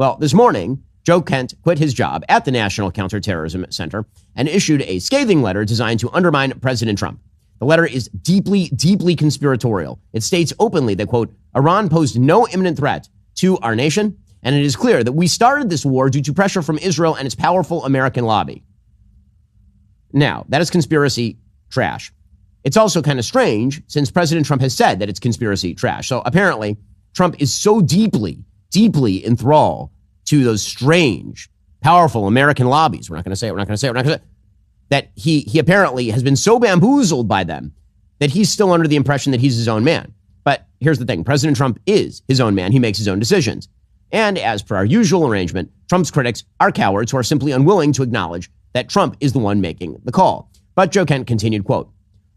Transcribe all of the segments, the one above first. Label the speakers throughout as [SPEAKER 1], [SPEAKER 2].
[SPEAKER 1] Well, this morning, Joe Kent quit his job at the National Counterterrorism Center and issued a scathing letter designed to undermine President Trump. The letter is deeply, deeply conspiratorial. It states openly that, quote, Iran posed no imminent threat to our nation, and it is clear that we started this war due to pressure from Israel and its powerful American lobby. Now, that is conspiracy trash. It's also kind of strange since President Trump has said that it's conspiracy trash. So apparently, Trump is so deeply, deeply enthralled to those strange, powerful American lobbies. We're not going to say it. That he apparently has been so bamboozled by them that he's still under the impression that he's his own man. But here's the thing. President Trump is his own man. He makes his own decisions. And as per our usual arrangement, Trump's critics are cowards who are simply unwilling to acknowledge that Trump is the one making the call. But Joe Kent continued, quote,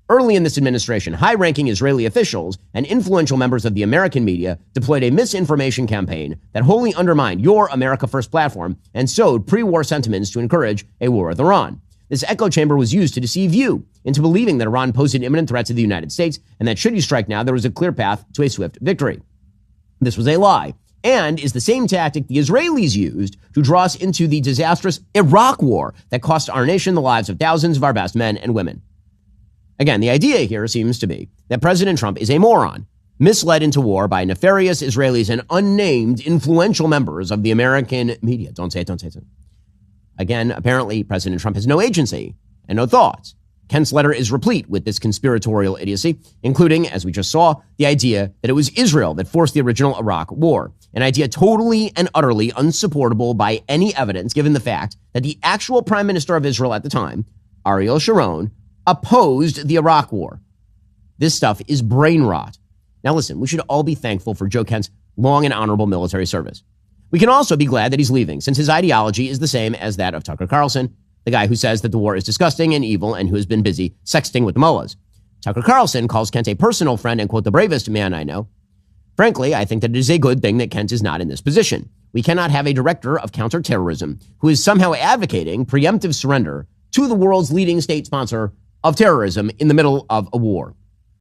[SPEAKER 1] early in this administration, high-ranking Israeli officials and influential members of the American media deployed a misinformation campaign that wholly undermined your America First platform and sowed pre-war sentiments to encourage a war with Iran. This echo chamber was used to deceive you into believing that Iran posed an imminent threat to the United States and that should you strike now, there was a clear path to a swift victory. This was a lie and is the same tactic the Israelis used to draw us into the disastrous Iraq war that cost our nation the lives of thousands of our best men and women. Again, the idea here seems to be that President Trump is a moron, misled into war by nefarious Israelis and unnamed influential members of the American media. Don't say it. Again, apparently, President Trump has no agency and no thoughts. Kent's letter is replete with this conspiratorial idiocy, including, as we just saw, the idea that it was Israel that forced the original Iraq war, an idea totally and utterly unsupportable by any evidence, given the fact that the actual prime minister of Israel at the time, Ariel Sharon, opposed the Iraq war. This stuff is brain rot. Now listen, we should all be thankful for Joe Kent's long and honorable military service. We can also be glad that he's leaving, since his ideology is the same as that of Tucker Carlson, the guy who says that the war is disgusting and evil and who has been busy sexting with the mullahs. Tucker Carlson calls Kent a personal friend and, quote, the bravest man I know. Frankly, I think that it is a good thing that Kent is not in this position. We cannot have a director of counterterrorism who is somehow advocating preemptive surrender to the world's leading state sponsor of terrorism in the middle of a war.